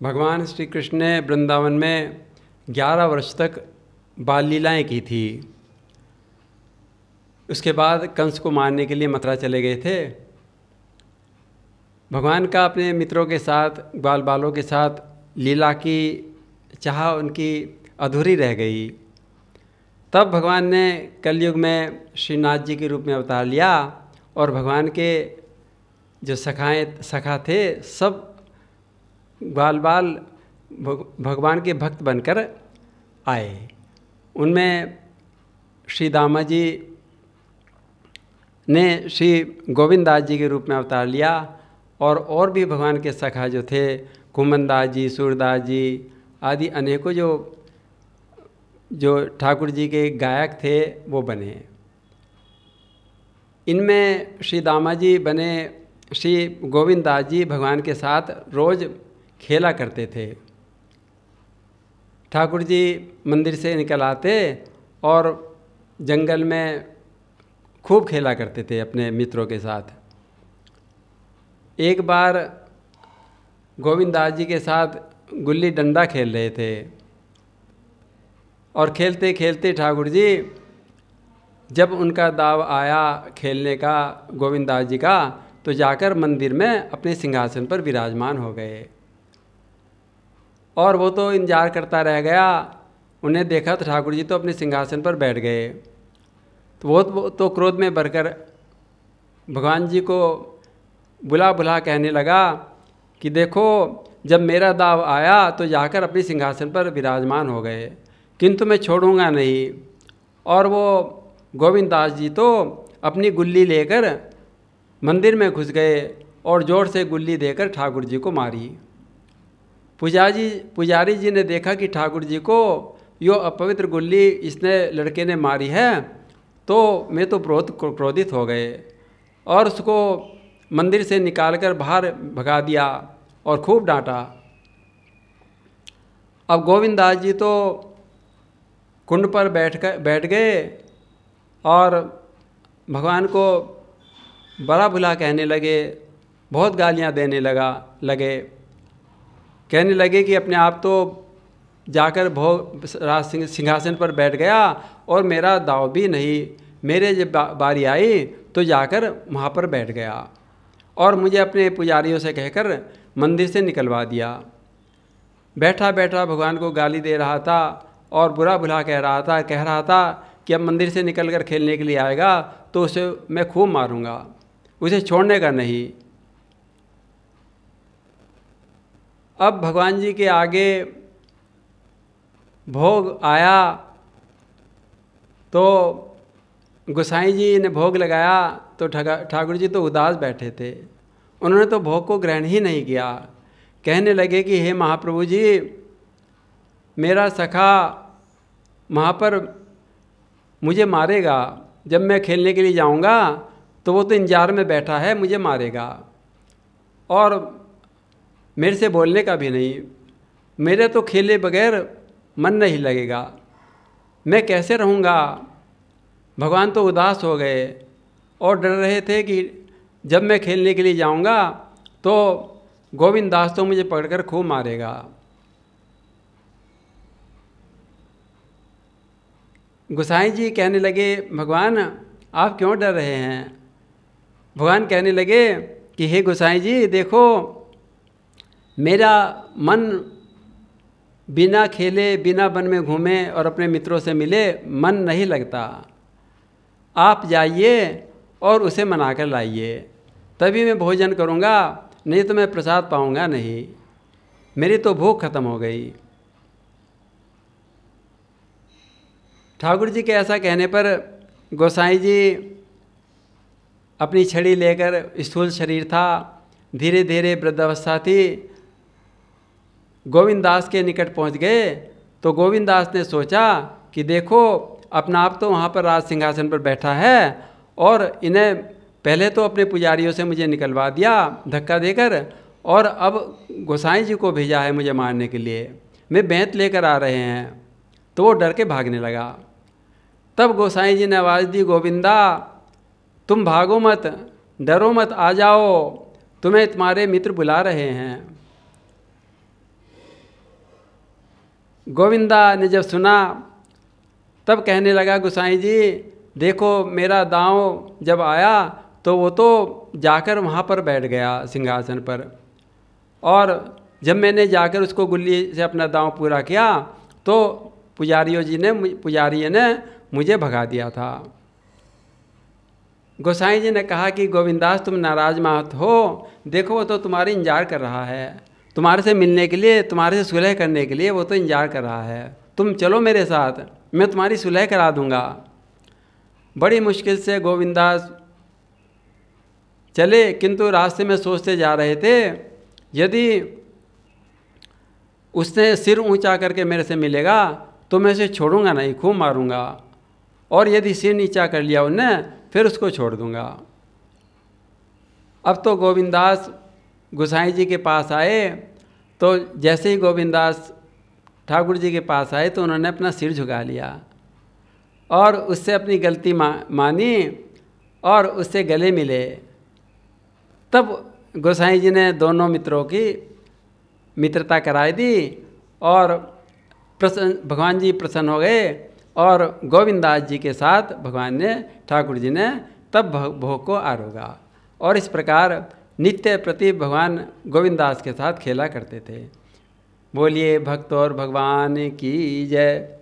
भगवान श्री कृष्ण ने वृंदावन में 11 वर्ष तक बाल लीलाएँ की थी। उसके बाद कंस को मारने के लिए मथुरा चले गए थे। भगवान का अपने मित्रों के साथ, बाल बालों के साथ लीला की चाह उनकी अधूरी रह गई। तब भगवान ने कलयुग में श्रीनाथ जी के रूप में अवतार लिया और भगवान के जो सखा थे सब बाल भगवान के भक्त बनकर आए। उनमें श्री दामा जी ने श्री गोविंद दास जी के रूप में अवतार लिया और भी भगवान के सखा जो थे, कुमन दास जी, सूरदास जी आदि अनेकों जो ठाकुर जी के गायक थे वो बने। इनमें श्री दामा जी बने। श्री गोविंद दास जी भगवान के साथ रोज़ खेला करते थे। ठाकुर जी मंदिर से निकल आते और जंगल में खूब खेला करते थे अपने मित्रों के साथ। एक बार गोविंद दास जी के साथ गुल्ली डंडा खेल रहे थे और खेलते खेलते ठाकुर जी जब उनका दाव आया खेलने का गोविंद दास जी का, तो जाकर मंदिर में अपने सिंहासन पर विराजमान हो गए। और वो तो इंतजार करता रह गया। उन्हें देखा तो ठाकुर जी तो अपने सिंहासन पर बैठ गए। तो वो तो क्रोध में भरकर भगवान जी को बुला कहने लगा कि देखो, जब मेरा दाव आया तो जाकर अपने सिंहासन पर विराजमान हो गए, किंतु मैं छोड़ूंगा नहीं। और वो गोविंद दास जी तो अपनी गुल्ली लेकर मंदिर में घुस गए और ज़ोर से गुल्ली देकर ठाकुर जी को मारी। पुजारी जी ने देखा कि ठाकुर जी को यो अपवित्र गुल्ली इसने लड़के ने मारी है, तो मैं तो बहुत क्रोधित हो गए और उसको मंदिर से निकालकर बाहर भगा दिया और खूब डांटा। अब गोविंद दास जी तो कुंड पर बैठ गए और भगवान को बड़ा भुला कहने लगे, बहुत गालियां देने लगे। कहने लगे कि अपने आप तो जाकर सिंहासन पर बैठ गया और मेरा दाव भी नहीं, मेरे जब बारी आई तो जाकर वहाँ पर बैठ गया और मुझे अपने पुजारियों से कहकर मंदिर से निकलवा दिया। बैठा बैठा भगवान को गाली दे रहा था और बुरा भुला कह रहा था कि अब मंदिर से निकलकर खेलने के लिए आएगा तो उसे मैं खूब मारूंगा, उसे छोड़ने का नहीं। अब भगवान जी के आगे भोग आया तो गोसाई जी ने भोग लगाया तो ठाकुर जी तो उदास बैठे थे। उन्होंने तो भोग को ग्रहण ही नहीं किया। कहने लगे कि हे महाप्रभु जी, मेरा सखा वहाँ पर मुझे मारेगा, जब मैं खेलने के लिए जाऊँगा तो वो तो इंतजार में बैठा है, मुझे मारेगा और मेरे से बोलने का भी नहीं। मेरे तो खेले बगैर मन नहीं लगेगा, मैं कैसे रहूँगा। भगवान तो उदास हो गए और डर रहे थे कि जब मैं खेलने के लिए जाऊँगा तो गोविंद दास तो मुझे पकड़कर खूब मारेगा। गोसाई जी कहने लगे, भगवान आप क्यों डर रहे हैं। भगवान कहने लगे कि हे गोसाई जी, देखो मेरा मन बिना खेले, बिना वन में घूमे और अपने मित्रों से मिले मन नहीं लगता। आप जाइए और उसे मनाकर लाइए, तभी मैं भोजन करूँगा, नहीं तो मैं प्रसाद पाऊँगा नहीं। मेरी तो भूख खत्म हो गई। ठाकुर जी के ऐसा कहने पर गोसाई जी अपनी छड़ी लेकर, स्थूल शरीर था, धीरे धीरे वृद्धावस्था थी, गोविंद दास के निकट पहुंच गए। तो गोविंद दास ने सोचा कि देखो, अपना आप तो वहाँ पर राज सिंहासन पर बैठा है और इन्हें पहले तो अपने पुजारियों से मुझे निकलवा दिया धक्का देकर, और अब गोसाई जी को भेजा है मुझे मारने के लिए, मैं बेंत लेकर आ रहे हैं। तो वो डर के भागने लगा। तब गोसाई जी ने आवाज़ दी, गोविंदा तुम भागो मत, डरो मत, आ जाओ, तुम्हें तुम्हारे मित्र बुला रहे हैं। गोविंदा ने जब सुना तब कहने लगा, गोसाई जी देखो मेरा दांव जब आया तो वो तो जाकर वहाँ पर बैठ गया सिंहासन पर, और जब मैंने जाकर उसको गुल्ली से अपना दांव पूरा किया तो पुजारी ने मुझे भगा दिया था। गोसाई जी ने कहा कि गोविंदास तुम नाराज मत हो, देखो वो तो तुम्हारे इंतजार कर रहा है, तुम्हारे से मिलने के लिए, तुम्हारे से सुलह करने के लिए वो तो इंतजार कर रहा है, तुम चलो मेरे साथ, मैं तुम्हारी सुलह करा दूंगा। बड़ी मुश्किल से गोविंदास चले, किंतु रास्ते में सोचते जा रहे थे, यदि उसने सिर ऊंचा करके मेरे से मिलेगा तो मैं उसे छोड़ूंगा नहीं, खूब मारूंगा, और यदि सिर नीचा कर लिया उनने फिर उसको छोड़ दूंगा। अब तो गोविंदास गोसाई जी के पास आए, तो जैसे ही गोविंदास ठाकुर जी के पास आए तो उन्होंने अपना सिर झुका लिया और उससे अपनी गलती मानी और उससे गले मिले। तब गोसाई जी ने दोनों मित्रों की मित्रता कराई दी और भगवान जी प्रसन्न हो गए, और गोविंदास जी के साथ भगवान ने, ठाकुर जी ने तब भोग को आरोगा, और इस प्रकार नित्य प्रति भगवान गोविंदास के साथ खेला करते थे। बोलिए भक्त और भगवान की जय।